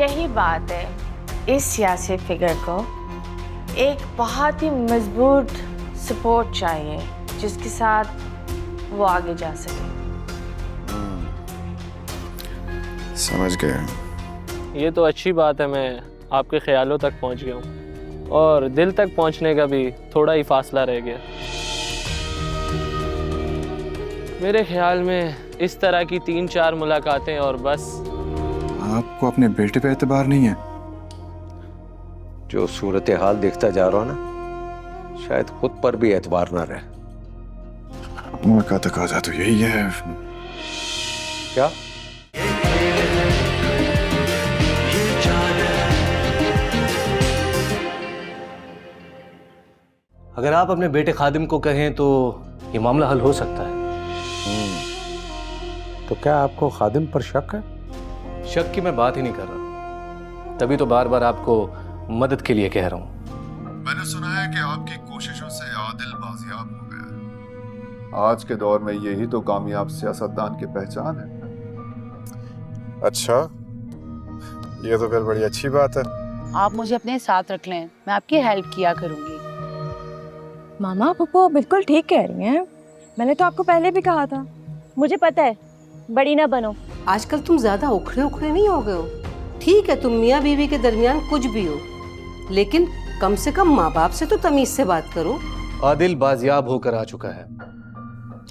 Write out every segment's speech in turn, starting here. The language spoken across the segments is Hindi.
यही बात है, इस सियासी फिगर को एक बहुत ही मजबूत सपोर्ट चाहिए जिसके साथ वो आगे जा सके। समझ गया। ये तो अच्छी बात है, मैं आपके ख्यालों तक पहुंच गया हूँ और दिल तक पहुंचने का भी थोड़ा ही फासला रह गया। मेरे ख्याल में इस तरह की 3-4 मुलाकातें और बस। आपको अपने बेटे पे एतबार नहीं है? जो सूरत हाल देखता जा रहा हूं ना, शायद खुद पर भी एतबार ना रहे। अम्मा का तकाजा तो यही है। क्या? अगर आप अपने बेटे खादिम को कहें तो ये मामला हल हो सकता है। तो क्या आपको खादिम पर शक है? शक की मैं बात ही नहीं कर रहा, तभी तो बार बार आपको मदद के लिए कह रहा हूं। मैंने सुना है कि आपकी कोशिशों से आदिल बाजियाब हो गया। आज के दौर में यही तो कामयाब सियासतदान की पहचान है। अच्छा, ये तो फिर बड़ी अच्छी बात है। आप मुझे अपने साथ रख लें, मैं आपकी हेल्प किया करूंगी। मामा पप्पू बिल्कुल ठीक कह रही हैं। मैंने तो आपको पहले भी कहा था। मुझे पता है, बड़ी ना बनो। आजकल तुम ज्यादा उखड़े उखड़े नहीं हो गए हो। ठीक है, तुम मियाँ बीवी के दरमियान कुछ भी हो, लेकिन कम से कम माँ बाप से तो तमीज से बात करो। आदिल बाजियाब होकर आ चुका है।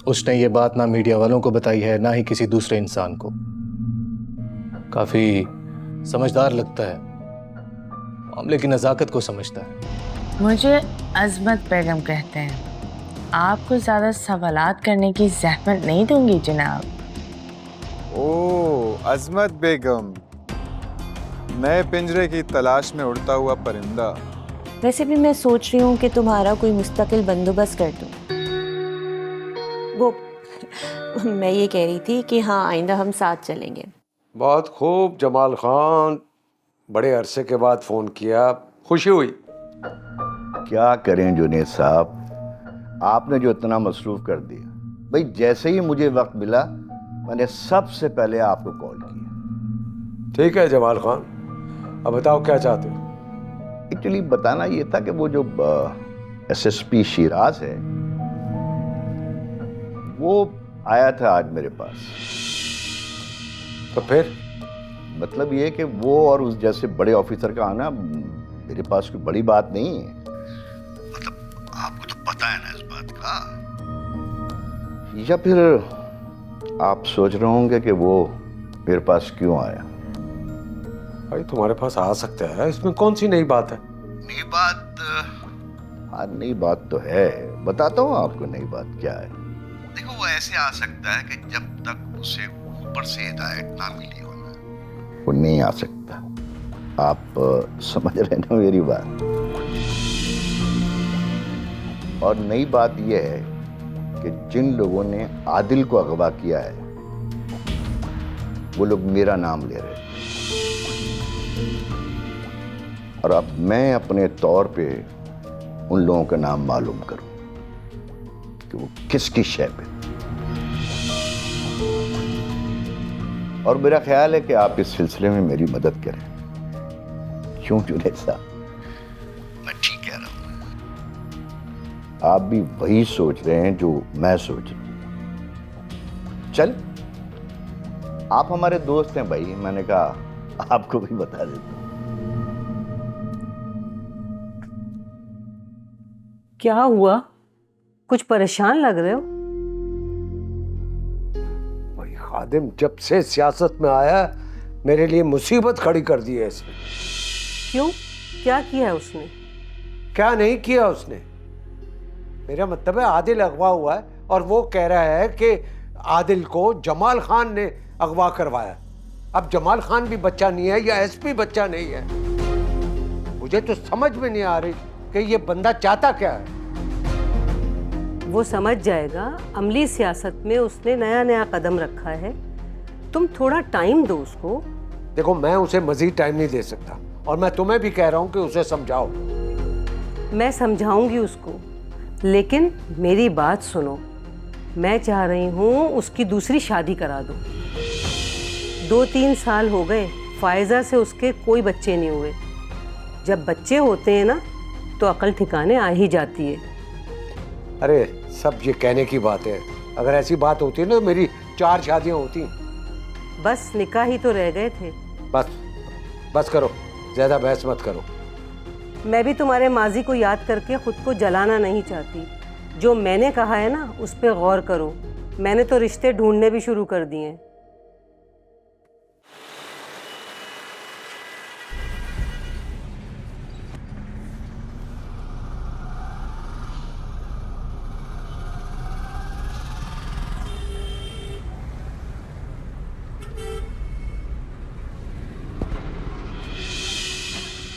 उसने ये बात ना मीडिया वालों को बताई है, ना ही किसी दूसरे इंसान को। काफी समझदार लगता है, मामले की नजाकत को समझता है। मुझे अजमत बेगम कहते हैं। आपको ज़्यादा सवालात करने की ज़हमत नहीं दूंगी जनाब। ओ, अजमत बेगम, नए पिंजरे की तलाश में उड़ता हुआ परिंदा। वैसे भी मैं सोच रही हूँ कि तुम्हारा कोई मुस्तकिल बंदोबस्त कर दूँ। वो मैं ये कह रही थी कि हाँ, आइंदा हम साथ चलेंगे। बहुत खूब जमाल खान, बड़े अरसे के बाद फोन किया, खुशी हुई। क्या करें जुनेद साहब, आपने जो इतना मसरूफ कर दिया। भाई जैसे ही मुझे वक्त मिला मैंने सबसे पहले आपको कॉल किया। ठीक है जमाल खान, अब बताओ क्या चाहते हो? एक्चुअली बताना ये था कि वो जो एसएसपी शिराज है वो आया था आज मेरे पास। तो फिर मतलब ये कि वो और उस जैसे बड़े ऑफिसर का आना मेरे पास कोई बड़ी बात नहीं है। मतलब आपको तो पता है ना इस बात का। या फिर आप सोच रहे होंगे कि वो मेरे पास क्यों आया? भाई तुम्हारे पास आ सकता है, इसमें कौन सी नई बात है? नई बात? हाँ, नई बात तो है। बताता हूँ आपको नई बात क्या है। देखो, वो ऐसे आ सकता है कि जब तक उसे ऊपर से हिदायत ना मिली हो ना, वो नहीं आ सकता। आप समझ रहे ना मेरी बात? और नई बात यह है कि जिन लोगों ने आदिल को अगवा किया है वो लोग मेरा नाम ले रहे हैं। और अब मैं अपने तौर पे उन लोगों का नाम मालूम करूं कि वो किसकी शय पे। और मेरा ख्याल है कि आप इस सिलसिले में मेरी मदद करें। क्यों जुनेद साहब, मैं ठीक कह रहा हूं? आप भी वही सोच रहे हैं जो मैं सोच रहा हूं। चल, आप हमारे दोस्त हैं भाई, मैंने कहा आपको भी बता देता हूं। क्या हुआ, कुछ परेशान लग रहे हो? भाई खादिम जब से सियासत में आया मेरे लिए मुसीबत खड़ी कर दी है इसने। क्यों, क्या किया है उसने? क्या नहीं किया उसने? मेरा मतलब है आदिल अगवा हुआ है और वो कह रहा है कि आदिल को जमाल खान ने अगवा करवाया। अब जमाल खान भी बच्चा नहीं है या एसपी बच्चा नहीं है। मुझे तो समझ में नहीं आ रही कि ये बंदा चाहता क्या है। वो समझ जाएगा, अमली सियासत में उसने नया नया कदम रखा है। तुम थोड़ा टाइम दो उसको। देखो, मैं उसे मजीद टाइम नहीं दे सकता और मैं तुम्हें भी कह रहा हूं कि उसे समझाओ। मैं समझाऊंगी उसको, लेकिन मेरी बात सुनो। मैं चाह रही हूँ उसकी दूसरी शादी करा दो। 2-3 साल हो गए, फायजा से उसके कोई बच्चे नहीं हुए। जब बच्चे होते हैं ना तो अकल ठिकाने आ ही जाती है। अरे सब ये कहने की बात है, अगर ऐसी बात होती ना मेरी 4 शादियां होती। बस निकाह ही तो रह गए थे। बस करो, ज्यादा बहस मत करो। मैं भी तुम्हारे माजी को याद करके खुद को जलाना नहीं चाहती। जो मैंने कहा है ना उस पर गौर करो। मैंने तो रिश्ते ढूंढने भी शुरू कर दिए हैं।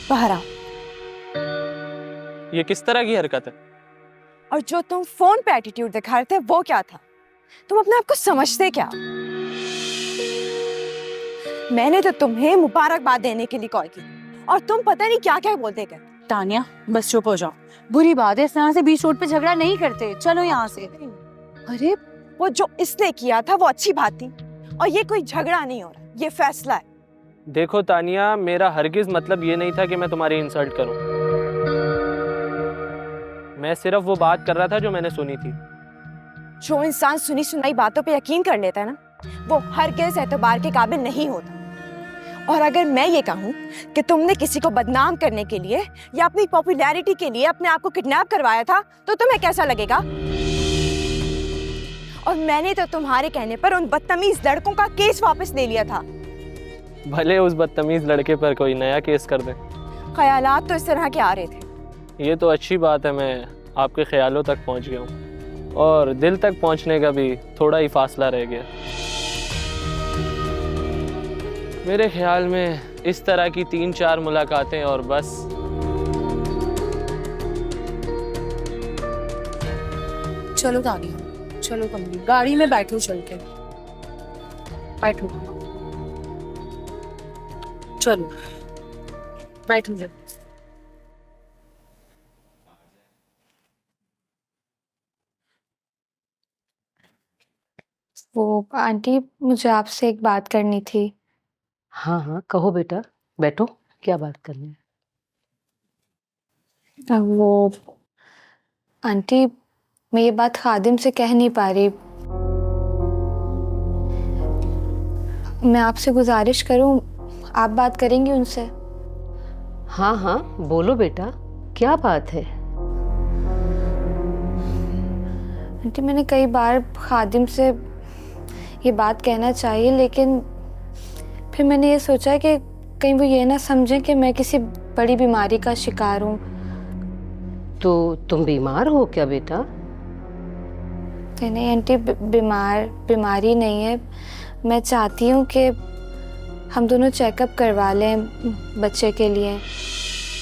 बाहर आओ। ये किस तरह की हरकत है? और जो तुम फोन पे एटीट्यूड दिखा रहे थे वो क्या था? तुम अपने आप को समझते क्या? मैंने तो तुम्हें मुबारकबाद देने के लिए कॉल की और तुम पता नहीं क्या क्या बोलते गए। तानिया बस चुप हो जाओ, बुरी बात है, इस तरह से बीच रोड पे झगड़ा नहीं करते, चलो यहाँ से। अरे वो जो इसने किया था वो अच्छी बात थी और ये कोई झगड़ा नहीं हो रहा, ये फैसला है। देखो तानिया, मेरा हरगिज मतलब ये नहीं था कि मैं तुम्हारी इंसल्ट करूं। मैं सिर्फ वो बात कर रहा था जो मैंने सुनी थी। जो इंसान सुनी सुनाई बातों पे यकीन कर लेता है ना, वो हरगिज़ एतबार के काबिल नहीं होता। और अगर मैं ये कहूँ कि तुमने किसी को बदनाम करने के लिए या अपनी पॉपुलैरिटी के लिए अपने आप को किडनैप करवाया था तो तुम्हें कैसा लगेगा? और मैंने तो तुम्हारे कहने पर उन बदतमीज लड़कों का केस वापस ले लिया था। भले उस बदतमीज लड़के पर कोई नया केस कर दे। ख्यालात तो इस तरह के आ रहे थे। ये तो अच्छी बात है, मैं आपके ख्यालों तक पहुंच गया हूँ और दिल तक पहुंचने का भी थोड़ा ही फासला रह गया। मेरे ख्याल में इस तरह की 3-4 मुलाकातें और बस। चलो तानिया, चलो कमली, गाड़ी में बैठो, चल के बैठो, चलो बैठो जब। वो आंटी, मुझे आपसे एक बात करनी थी। हाँ हाँ कहो बेटा, बैठो, क्या बात करनी है? वो आंटी, मैं ये बात खादिम से कह नहीं पा रही। मैं आपसे गुजारिश करूं, आप बात करेंगी उनसे? हाँ हाँ बोलो बेटा, क्या बात है? आंटी, मैंने कई बार खादिम से ये बात कहना चाहिए, लेकिन फिर मैंने ये सोचा कि कहीं वो ये ना समझें कि मैं किसी बड़ी बीमारी का शिकार हूँ। तो तुम बीमार हो क्या बेटा? नहीं आंटी, बीमारी नहीं है। मैं चाहती हूँ कि हम दोनों चेकअप करवा लें बच्चे के लिए।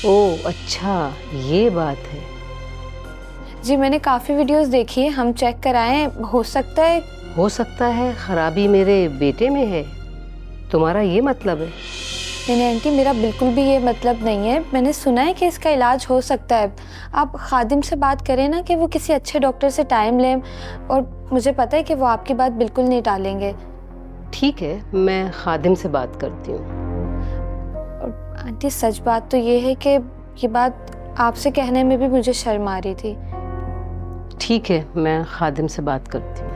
ओह अच्छा, ये बात है। जी, मैंने काफ़ी वीडियोस देखी है, हम चेक कराएं। हो सकता है खराबी मेरे बेटे में है, तुम्हारा ये मतलब है? नहीं आंटी, मेरा बिल्कुल भी ये मतलब नहीं है। मैंने सुना है कि इसका इलाज हो सकता है। आप खादिम से बात करें ना कि वो किसी अच्छे डॉक्टर से टाइम लें, और मुझे पता है कि वो आपकी बात बिल्कुल नहीं टालेंगे। ठीक है, मैं खादिम से बात करती हूँ। और आंटी, सच बात तो ये है कि ये बात आपसे कहने में भी मुझे शर्म आ रही थी। ठीक है, मैं खादिम से बात करती हूँ।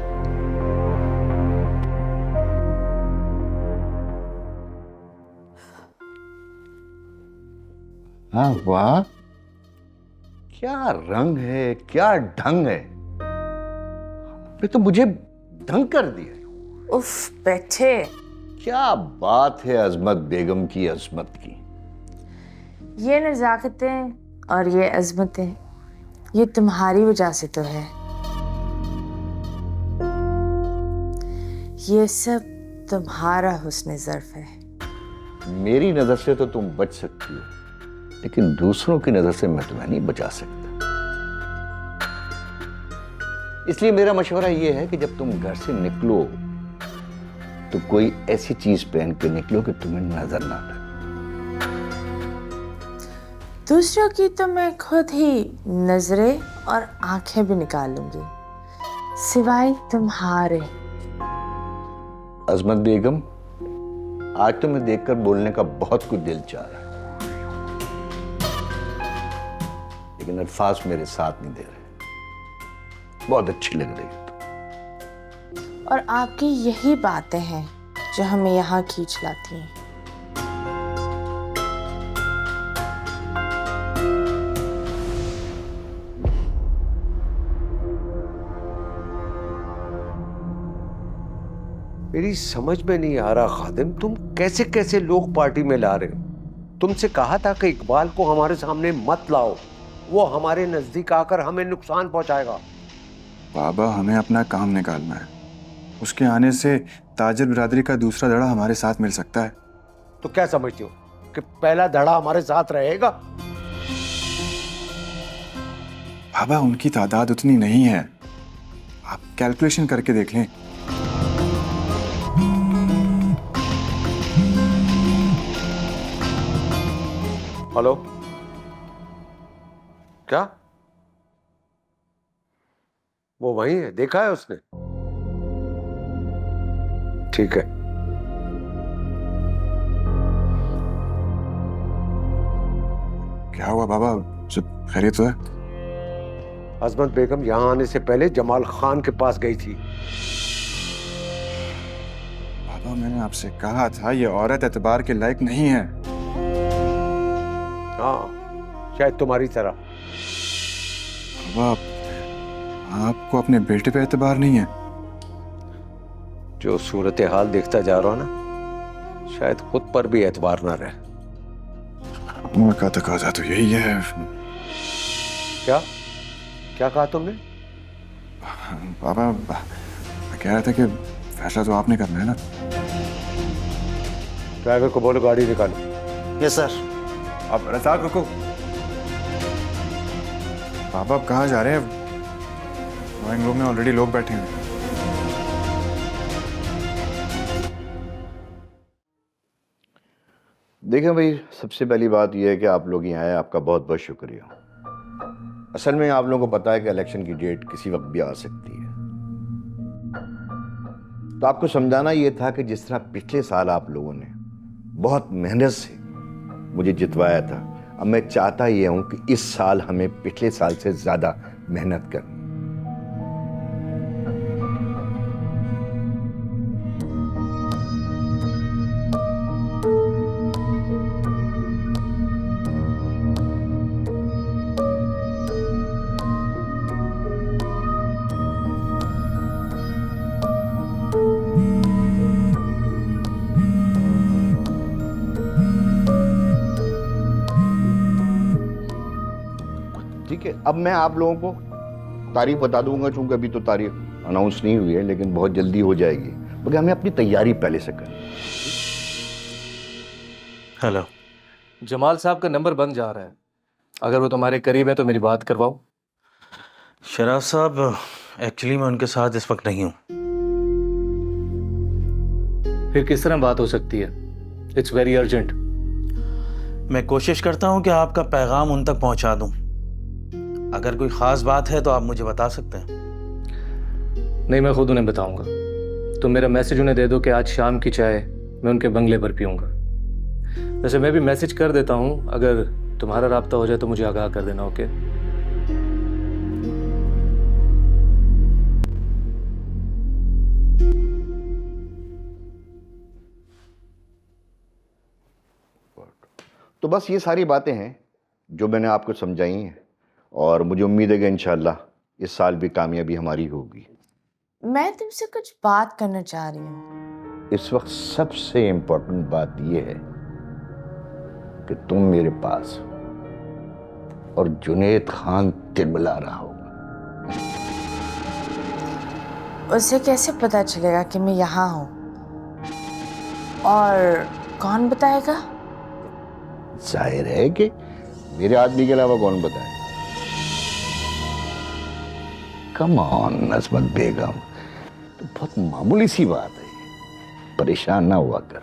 हाँ वाह, क्या रंग है, क्या ढंग है। ये तो मुझे दंग कर दिया। उफ, बैठे। क्या बात है अजमत बेगम की अजमत की। ये नज़ाकतें और ये अजमतें, ये तुम्हारी वजह से तो है। ये सब तुम्हारा हुस्न ज़र्फ़ है। मेरी नजर से तो तुम बच सकती हो, लेकिन दूसरों की नजर से मैं तुम्हें नहीं बचा सकता। इसलिए मेरा मशवरा यह है कि जब तुम घर से निकलो तो कोई ऐसी चीज पहन के निकलो कि तुम्हें नजर ना लगे। दूसरों की तो मैं खुद ही नजरें और आंखें भी निकालूंगी, सिवाय तुम्हारे। अजमत बेगम, आज तुम्हें देखकर बोलने का बहुत कुछ दिल चाह रहा है, लेकिन अल्फाज मेरे साथ नहीं दे रहे। बहुत अच्छी लग रही है तुम। और आपकी यही बातें हैं जो हमें यहाँ खींच लाती हैं। मेरी समझ में नहीं आ रहा खादिम, तुम कैसे कैसे लोग पार्टी में ला रहे हो। तुमसे कहा था कि इकबाल को हमारे सामने मत लाओ, वो हमारे नजदीक आकर हमें नुकसान पहुंचाएगा। बाबा, हमें अपना काम निकालना है। उसके आने से ताजिर बिरादरी का दूसरा धड़ा हमारे साथ मिल सकता है। तो क्या समझते हो कि पहला धड़ा हमारे साथ रहेगा? बाबा, उनकी तादाद उतनी नहीं है, आप कैलकुलेशन करके देख लें। हेलो, क्या वो वही है? देखा है उसने? ठीक है। क्या हुआ बाबा, सब खैरियत है? अजमत बेगम यहां आने से पहले जमाल खान के पास गई थी। बाबा, मैंने आपसे कहा था ये औरत एतबार के लायक नहीं है। हाँ, शायद तुम्हारी तरह। बाबा, आपको अपने बेटे पे एतबार नहीं है? जो सूरत हाल देखता जा रहा हूं ना, शायद खुद पर भी एतबार ना रहे। उम्र का तकाजा तो यही है। क्या क्या कहा तुमने? बाबा, मैं कह रहा था कि फैसला तो आपने करना है ना। ड्राइवर को बोलो गाड़ी निकालो। Yes sir. अब रज़ाक रुको। बाबा, आप कहाँ जा रहे हैं? ड्राइंग रूम में ऑलरेडी लोग बैठे हैं। देखें भाई, सबसे पहली बात यह है कि आप लोग यहाँ आए, आपका बहुत बहुत शुक्रिया। असल में आप लोगों को पता है कि इलेक्शन की डेट किसी वक्त भी आ सकती है, तो आपको समझाना यह था कि जिस तरह पिछले साल आप लोगों ने बहुत मेहनत से मुझे जितवाया था, अब मैं चाहता यह हूं कि इस साल हमें पिछले साल से ज्यादा मेहनत करनी। ठीक है, अब मैं आप लोगों को तारीख बता दूंगा, चूंकि अभी तो तारीख अनाउंस नहीं हुई है, लेकिन बहुत जल्दी हो जाएगी, क्योंकि हमें अपनी तैयारी पहले से करनी। हेलो, जमाल साहब का नंबर बंद जा रहा है, अगर वो तुम्हारे करीब है तो मेरी बात करवाओ। शराफ साहब, एक्चुअली मैं उनके साथ इस वक्त नहीं हूँ। फिर किस तरह बात हो सकती है? It's very urgent. मैं कोशिश करता हूँ कि आपका पैगाम उन तक पहुँचा दूँ। अगर कोई ख़ास बात है तो आप मुझे बता सकते हैं। नहीं, मैं खुद उन्हें बताऊंगा। तुम मेरा मैसेज उन्हें दे दो कि आज शाम की चाय मैं उनके बंगले पर पीऊंगा। वैसे मैं भी मैसेज कर देता हूँ, अगर तुम्हारा राब्ता हो जाए तो मुझे आगाह कर देना। ओके? तो बस ये सारी बातें हैं जो मैंने आपको समझाई हैं, और मुझे उम्मीद है कि इंशाल्लाह इस साल भी कामयाबी हमारी होगी। मैं तुमसे कुछ बात करना चाह रही हूँ। इस वक्त सबसे इंपॉर्टेंट बात यह है कि तुम मेरे पास और जुनैद खान तिलमिला रहा होगा। उसे कैसे पता चलेगा कि मैं यहाँ हूँ? और कौन बताएगा? जाहिर है कि मेरे आदमी के अलावा कौन बताए। कम ऑन नस्मत बेगम, तो बहुत मामूली सी बात है, परेशान ना हुआ कर।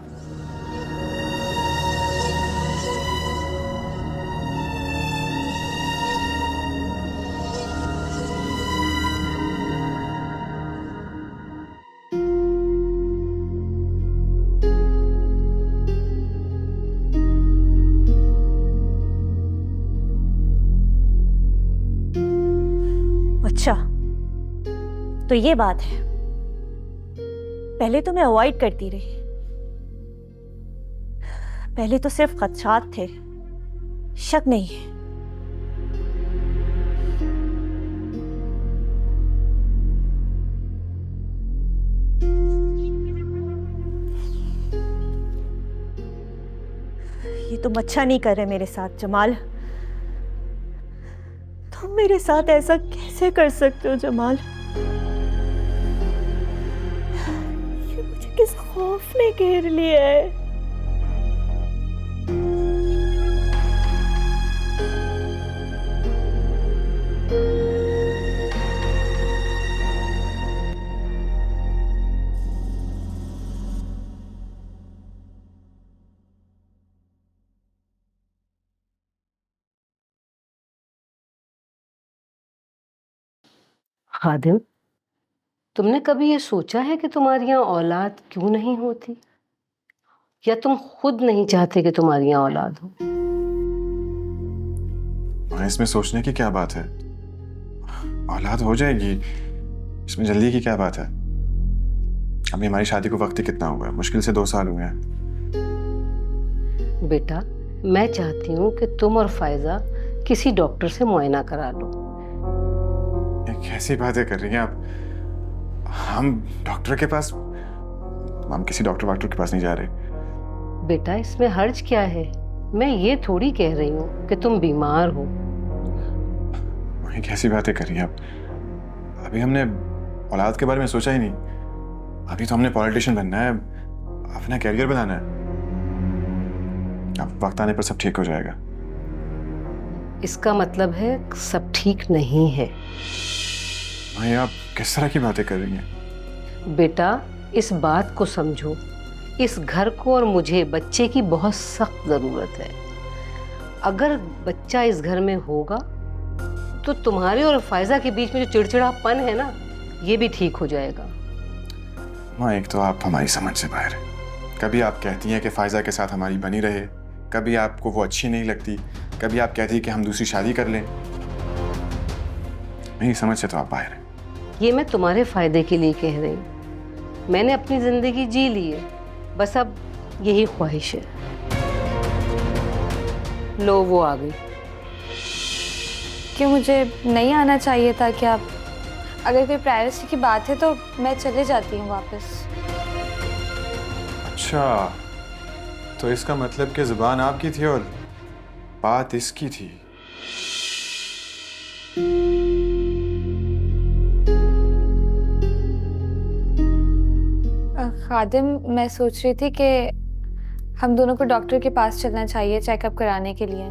तो ये बात है। पहले तो मैं अवॉइड करती रही, पहले तो सिर्फ खदशात थे, शक नहीं है। ये तुम अच्छा नहीं कर रहे मेरे साथ जमाल। तुम मेरे साथ ऐसा कैसे कर सकते हो जमाल? ये मुझे किस खौफ ने घेर लिया है? खादिम, तुमने कभी ये सोचा है कि तुम्हारी यहाँ औलाद क्यों नहीं होती, या तुम खुद नहीं चाहते कि तुम्हारी यहाँ औलाद हो? इसमें सोचने की क्या बात है? औलाद हो जाएगी, इसमें जल्दी की क्या बात है? अभी हमारी शादी को वक्त ही कितना हुआ है? मुश्किल से 2 साल हुए हैं। बेटा, मैं चाहती हूँ कि तुम और फायजा किसी डॉक्टर से मुआयना करा लो। कैसी बातें कर रही हैं आप? हम डॉक्टर के पास, हम किसी डॉक्टर के पास नहीं जा रहे। बेटा, इसमें हर्ज क्या है? मैं ये थोड़ी कह रही हूँ कि तुम बीमार हो। कैसी बातें कर रही हैं आप? अभी हमने औलाद के बारे में सोचा ही नहीं। अभी तो हमने पॉलिटिशियन बनना है, अपना कैरियर बनाना है। अब वक्त आने पर सब ठीक हो जाएगा। इसका मतलब है सब ठीक नहीं है। भाई, आप किस तरह की बातें कर रही हैं? बेटा, इस बात को समझो, इस घर को और मुझे बच्चे की बहुत सख्त जरूरत है। अगर बच्चा इस घर में होगा तो तुम्हारे और फायजा के बीच में जो चिड़चिड़ापन है ना, ये भी ठीक हो जाएगा। माँ, एक तो आप हमारी समझ से बाहर है। कभी आप कहती हैं कि फायजा के साथ हमारी बनी रहे, कभी आपको वो अच्छी नहीं लगती, कभी आप कहती हैं कि हम दूसरी शादी कर लें। मेरी समझ से तो आप बाहर हैं। ये मैं तुम्हारे फायदे के लिए कह रही हूँ। मैंने अपनी जिंदगी जी ली है, बस अब यही ख्वाहिश है। लो, वो आ गई। क्यों मुझे नहीं आना चाहिए था क्या? अगर कोई प्राइवेसी की बात है तो मैं चले जाती हूँ वापस। अच्छा, तो इसका मतलब कि जुबान आपकी थी और बात इसकी थी। खादिम, मैं सोच रही थी कि हम दोनों को डॉक्टर के पास चलना चाहिए चेकअप कराने के लिए।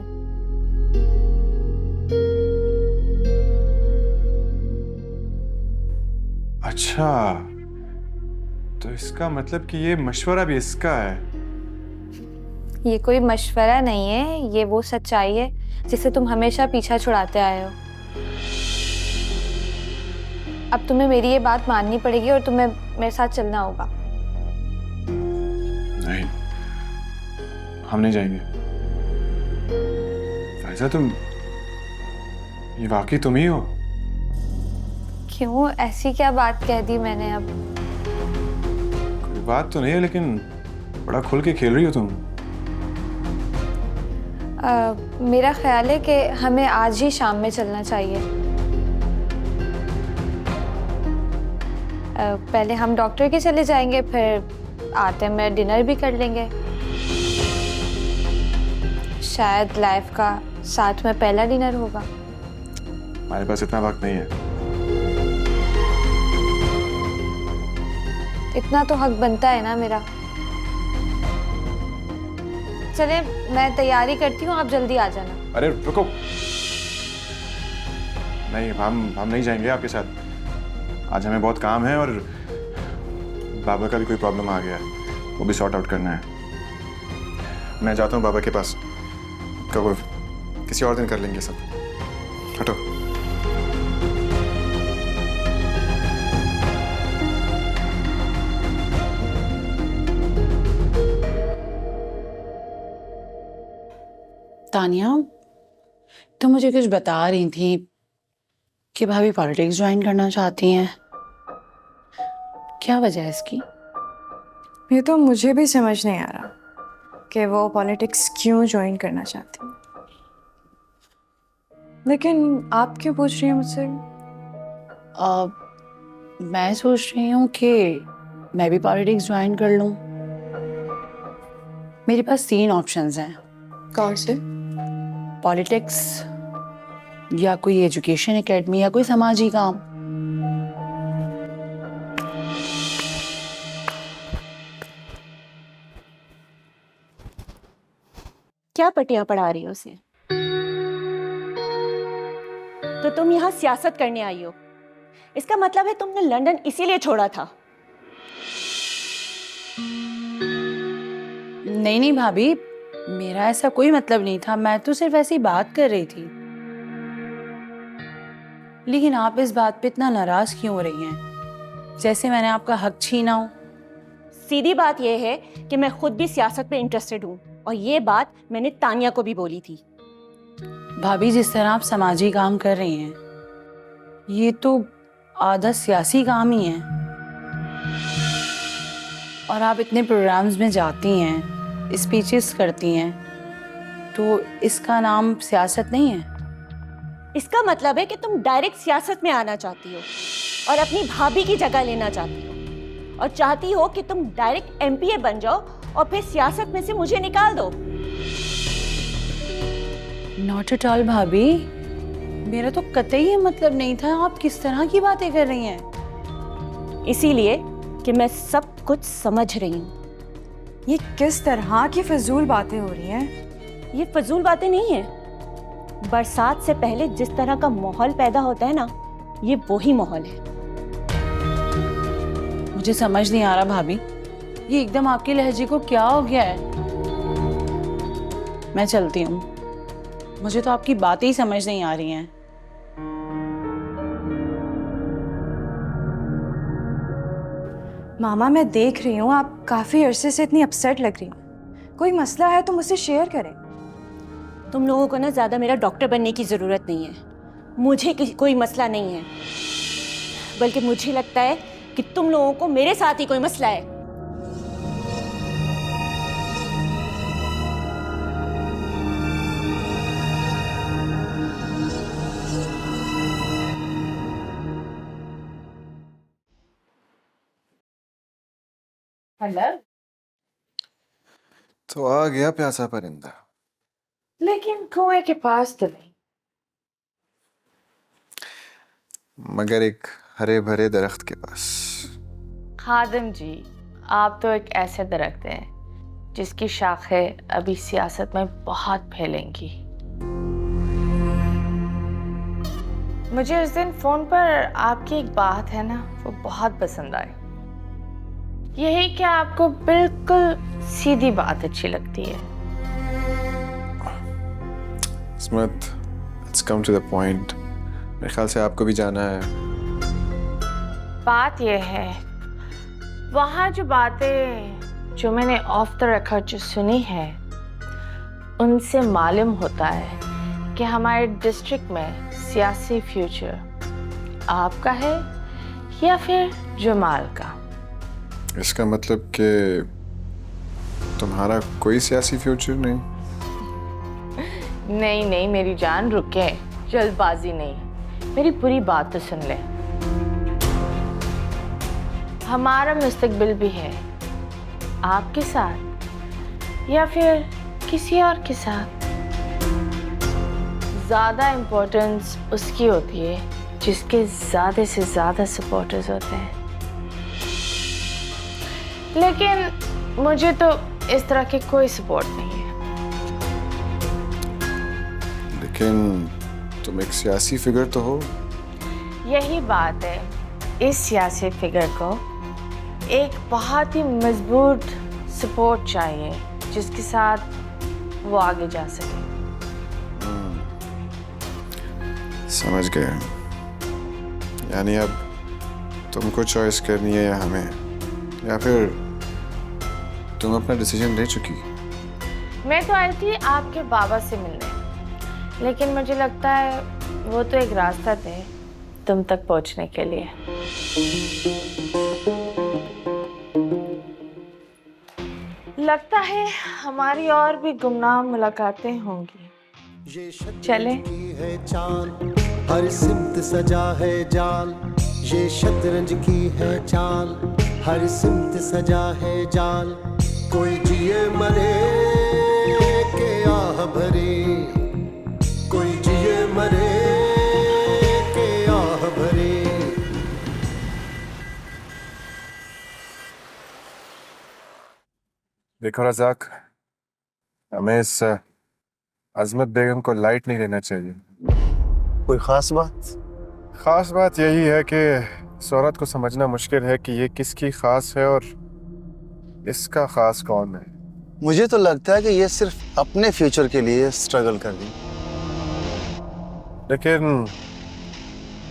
अच्छा, तो इसका मतलब कि ये मशवरा भी इसका है। ये कोई मशवरा नहीं है, ये वो सच्चाई है जिसे तुम हमेशा पीछा छुड़ाते आए हो। अब तुम्हें मेरी ये बात माननी पड़ेगी और तुम्हें मेरे साथ चलना होगा। नहीं, हम नहीं जाएंगे। फैज़ा, तुम, ये वाकई तुम ही हो? क्यों, ऐसी क्या बात कह दी मैंने? अब कोई बात तो नहीं है, लेकिन बड़ा खुल के खेल रही हो तुम। मेरा ख्याल है कि हमें आज ही शाम में चलना चाहिए। पहले हम डॉक्टर के चले जाएंगे, फिर आते में डिनर भी कर लेंगे। शायद लाइफ का साथ में पहला डिनर होगा। हमारे पास इतना वक्त नहीं है। इतना तो हक बनता है ना मेरा। चले, मैं तैयारी करती हूँ, आप जल्दी आ जाना। अरे रुको, नहीं, हम नहीं जाएंगे आपके साथ। आज हमें बहुत काम है और बाबा का भी कोई प्रॉब्लम आ गया है, वो भी सॉर्ट आउट करना है। मैं जाता हूँ बाबा के पास, कब किसी और दिन कर लेंगे सब। हटो। तानिया, तुम मुझे कुछ बता रही थी कि भाभी पॉलिटिक्स ज्वाइन करना चाहती हैं। क्या वजह है इसकी? ये तो मुझे भी समझ नहीं आ रहा कि वो पॉलिटिक्स क्यों ज्वाइन करना चाहती है। लेकिन आप क्यों पूछ रही हैं मुझसे? मैं सोच रही हूँ कि मैं भी पॉलिटिक्स ज्वाइन कर लूँ। मेरे पास 3 ऑप्शंस हैं। कौन से? पॉलिटिक्स या कोई एजुकेशन एकेडमी या कोई समाजी काम। क्या पटियां पढ़ा रही हो उसे? तो तुम यहाँ सियासत करने आई हो, इसका मतलब है तुमने लंदन इसीलिए छोड़ा था। नहीं नहीं भाभी, मेरा ऐसा कोई मतलब नहीं था, मैं तो सिर्फ ऐसी बात कर रही थी। लेकिन आप इस बात पे इतना नाराज क्यों हो रही हैं? जैसे मैंने आपका हक छीना हो। सीधी बात यह है कि मैं खुद भी सियासत में इंटरेस्टेड हूँ और ये बात मैंने तानिया को भी बोली थी। भाभी, जिस तरह आप समाजी काम कर रही हैं, ये तो आधा सियासी काम ही है। और आप इतने प्रोग्राम्स में जाती हैं, स्पीचेस करती हैं, तो इसका नाम सियासत नहीं है? इसका मतलब है कि तुम डायरेक्ट सियासत में आना चाहती हो और अपनी भाभी की जगह लेना चाहती हो और चाहती हो कि तुम डायरेक्ट एमपीए बन जाओ और फिर सियासत में से मुझे निकाल दो। नॉट एट ऑल भाभी, मेरा तो कतई ये मतलब नहीं था। आप किस तरह की बातें कर रही हैं? इसीलिए कि मैं सब कुछ समझ रही हूँ। ये किस तरह की फजूल बातें हो रही हैं? ये फजूल बातें नहीं है। बरसात से पहले जिस तरह का माहौल पैदा होता है ना, ये वही माहौल है। मुझे समझ नहीं आ रहा भाभी, ये एकदम आपके लहजे को क्या हो गया है? मैं चलती हूँ, मुझे तो आपकी बातें ही समझ नहीं आ रही हैं। मामा, मैं देख रही हूँ आप काफी अरसे से इतनी अपसेट लग रही हैं। कोई मसला है तो मुझसे शेयर करें। तुम लोगों को ना ज्यादा मेरा डॉक्टर बनने की जरूरत नहीं है। मुझे कोई मसला नहीं है, बल्कि मुझे लगता है कि तुम लोगों को मेरे साथ ही कोई मसला है। तो आ गया प्यासा परिंदा, लेकिन कुएं के पास तो नहीं। मगर एक हरे भरे दरख्त के पास। खादिम जी, आप तो एक ऐसे दरख्त हैं जिसकी शाखें अभी सियासत में बहुत फैलेंगी। मुझे उस दिन फोन पर आपकी एक बात है ना, वो बहुत पसंद आई। यही कि आपको बिल्कुल सीधी बात अच्छी लगती है। Ismat, let's come to the point. मेरे ख्याल से आपको भी जाना है। बात यह है, वहाँ जो बातें जो मैंने ऑफ द रिकॉर्ड जो सुनी है, उनसे मालूम होता है कि हमारे डिस्ट्रिक्ट में सियासी फ्यूचर आपका है या फिर जमाल का। इसका मतलब कि तुम्हारा कोई सियासी फ्यूचर नहीं? नहीं नहीं मेरी जान, रुके, जल्दबाजी नहीं, मेरी पूरी बात तो सुन ले। हमारा मुस्तकबिल भी है आपके साथ या फिर किसी और के साथ। ज़्यादा इम्पोर्टेंस उसकी होती है जिसके ज़्यादा से ज़्यादा सपोर्टर्स होते हैं। लेकिन मुझे तो इस तरह के कोई सपोर्ट नहीं है। लेकिन तुम एक सियासी फिगर तो हो। यही बात है, इस सियासी फिगर को एक बहुत ही मजबूत सपोर्ट चाहिए जिसके साथ वो आगे जा सके। समझ गए। यानी अब तुमको चॉइस करनी है या हमें, या फिर तुम अपना डिसीजन ले चुकी? मैं तो आई थी आपके बाबा से मिलने, लेकिन मुझे लगता है वो तो एक रास्ता थे तुम तक पहुंचने के लिए। लगता है हमारी और भी गुमनाम मुलाकातें होंगी। चले। है चाल, हर सिमत सजा है जाल, ये शतरंज की है चाल, हर सिमत सजा है जाल, कोई जिए मरे के आह भरे, कोई जिए मरे के आह भरे। देखो रज़ाक, हमें इस अजमत बेगम को लाइट नहीं लेना चाहिए। कोई खास बात? खास बात यही है कि इस औरत को समझना मुश्किल है कि ये किसकी खास है और इसका खास कौन है। मुझे तो लगता है कि ये सिर्फ अपने फ्यूचर के लिए स्ट्रगल कर रही, लेकिन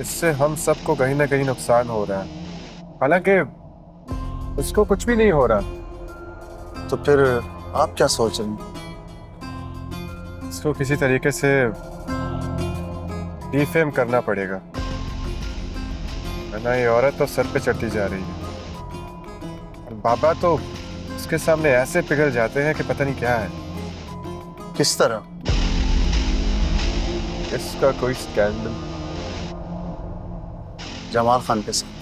इससे हम सबको कहीं ना कहीं नुकसान हो रहा है, हालांकि उसको कुछ भी नहीं हो रहा। तो फिर आप क्या सोच रहे हैं? इसको किसी तरीके से डिफेम करना पड़ेगा, वरना ये औरत तो सर पे चढ़ती जा रही है और बाबा तो उसके सामने ऐसे पिघल जाते हैं कि पता नहीं क्या है। किस तरह? इसका कोई स्कैंडल जमाल खान के साथ।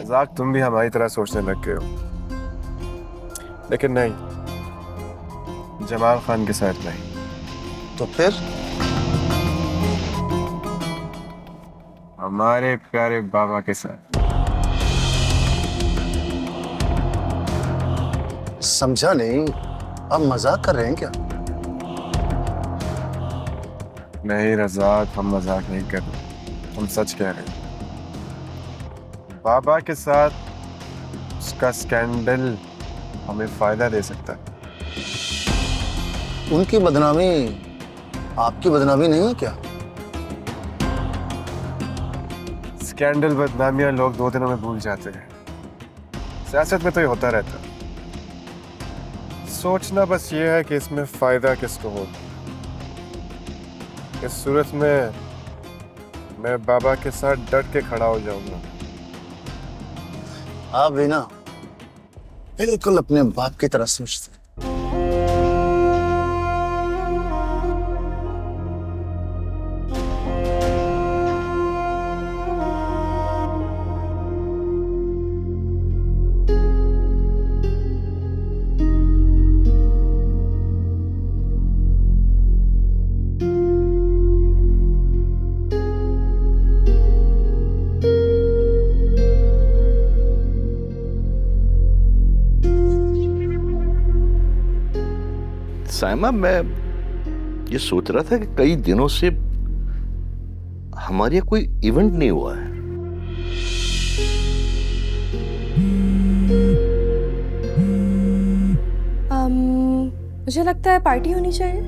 रज़ाक, तुम भी हमारी तरह सोचने लग गए हो, लेकिन नहीं, जमाल खान के साथ नहीं। तो फिर? हमारे प्यारे बाबा के साथ। समझा नहीं, आप मजाक कर रहे हैं क्या? नहीं रज़ाक, हम मजाक नहीं कर रहे, हम सच कह रहे हैं। बाबा के साथ उसका स्कैंडल हमें फायदा दे सकता है। उनकी बदनामी आपकी बदनामी नहीं है क्या? स्कैंडल बदनामियां लोग 2 दिनों में भूल जाते हैं, सियासत में तो ये होता रहता है। सोचना बस ये है कि इसमें फायदा किसको हो। इस सूरत में मैं बाबा के साथ डट के खड़ा हो जाऊंगा। आप भी ना बिल्कुल अपने बाप की तरह सोचते। साइमा, मैं ये सोच रहा था कि कई दिनों से हमारे यहाँ कोई इवेंट नहीं हुआ है। मुझे लगता है पार्टी होनी चाहिए।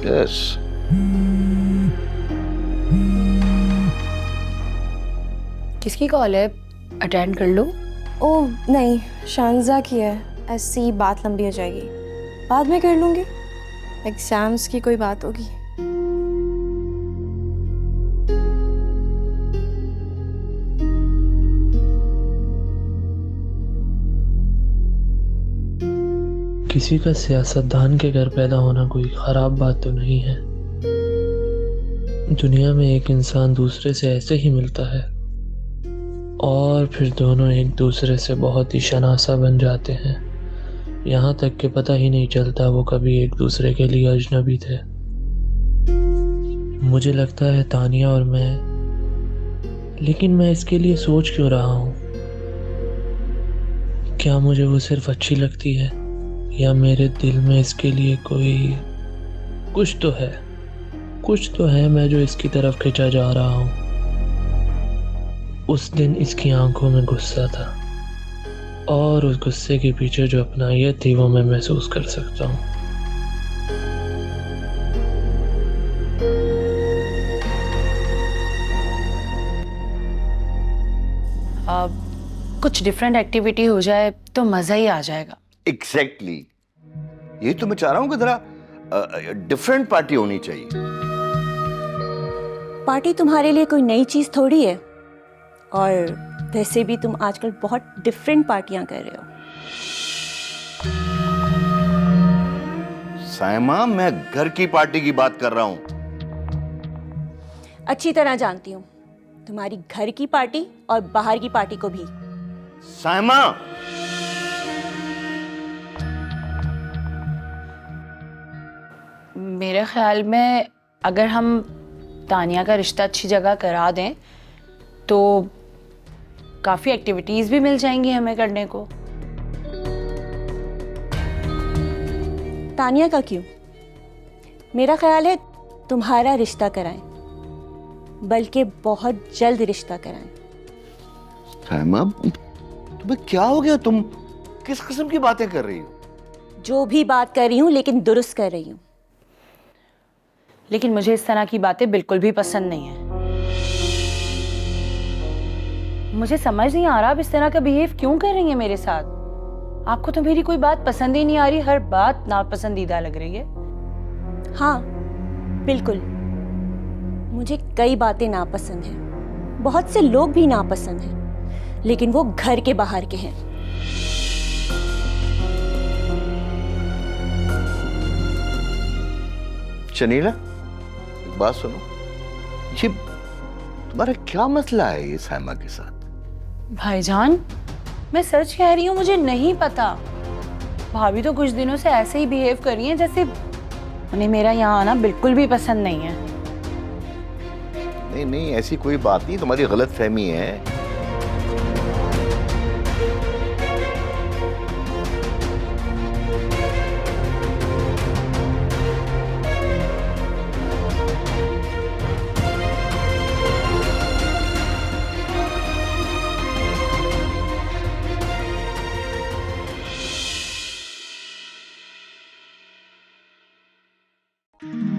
यस। किसकी कॉल है? अटेंड कर लो। ओह नहीं, शानजा की है। ऐसी बात लंबी हो जाएगी, बाद में कर लूंगी। एग्जाम्स की कोई बात होगी। किसी का सियासतदान के घर पैदा होना कोई खराब बात तो नहीं है। दुनिया में एक इंसान दूसरे से ऐसे ही मिलता है और फिर दोनों एक दूसरे से बहुत ही शनासा बन जाते हैं, यहाँ तक कि पता ही नहीं चलता वो कभी एक दूसरे के लिए अजनबी थे। मुझे लगता है तानिया और मैं, लेकिन मैं इसके लिए सोच क्यों रहा हूँ? क्या मुझे वो सिर्फ अच्छी लगती है या मेरे दिल में इसके लिए कोई कुछ तो है मैं जो इसकी तरफ खिंचा जा रहा हूँ। उस दिन इसकी आंखों में गुस्सा था और उस गुस्से के पीछे जो अपनायत थी वो मैं महसूस कर सकता हूँ। कुछ डिफरेंट एक्टिविटी हो जाए तो मजा ही आ जाएगा। एग्जैक्टली, यही तो मैं चाह रहा हूँ कि जरा डिफरेंट पार्टी होनी चाहिए। पार्टी तुम्हारे लिए कोई नई चीज थोड़ी है, और वैसे भी तुम आजकल बहुत डिफरेंट पार्टियां कर रहे हो। साइमा, मैं घर की पार्टी की बात कर रहा हूं। अच्छी तरह जानती हूँ, तुम्हारी घर की पार्टी और बाहर की पार्टी को भी। साइमा, मेरे ख्याल में अगर हम तानिया का रिश्ता अच्छी जगह करा दें तो काफ़ी एक्टिविटीज़ भी मिल जाएंगी हमें करने को। तानिया का क्यों? मेरा ख्याल है तुम्हारा रिश्ता कराएं, बल्कि बहुत जल्द रिश्ता कराएं। साइमा, तुम्हें क्या हो गया? तुम किस किस्म की बातें कर रही हो? जो भी बात कर रही हूँ लेकिन दुरुस्त कर रही हूँ। लेकिन मुझे इस तरह की बातें बिल्कुल भी पसंद नहीं है। मुझे समझ नहीं आ रहा आप इस तरह का बिहेव क्यों कर रही हैं मेरे साथ। आपको तो मेरी कोई बात पसंद ही नहीं आ रही, हर बात नापसंदीदा लग रही है। हाँ बिल्कुल, मुझे कई बातें नापसंद हैं, बहुत से लोग भी नापसंद हैं, लेकिन वो घर के बाहर के हैं। शनीला, एक बात सुनो, ये तुम्हारा क्या मसला है ये साइमा के साथ? भाईजान, मैं सच कह रही हूँ, मुझे नहीं पता। भाभी तो कुछ दिनों से ऐसे ही बिहेव कर रही हैं जैसे उन्हें मेरा यहाँ आना बिल्कुल भी पसंद नहीं है। नहीं नहीं, ऐसी कोई बात नहीं, तुम्हारी गलतफहमी है। thank you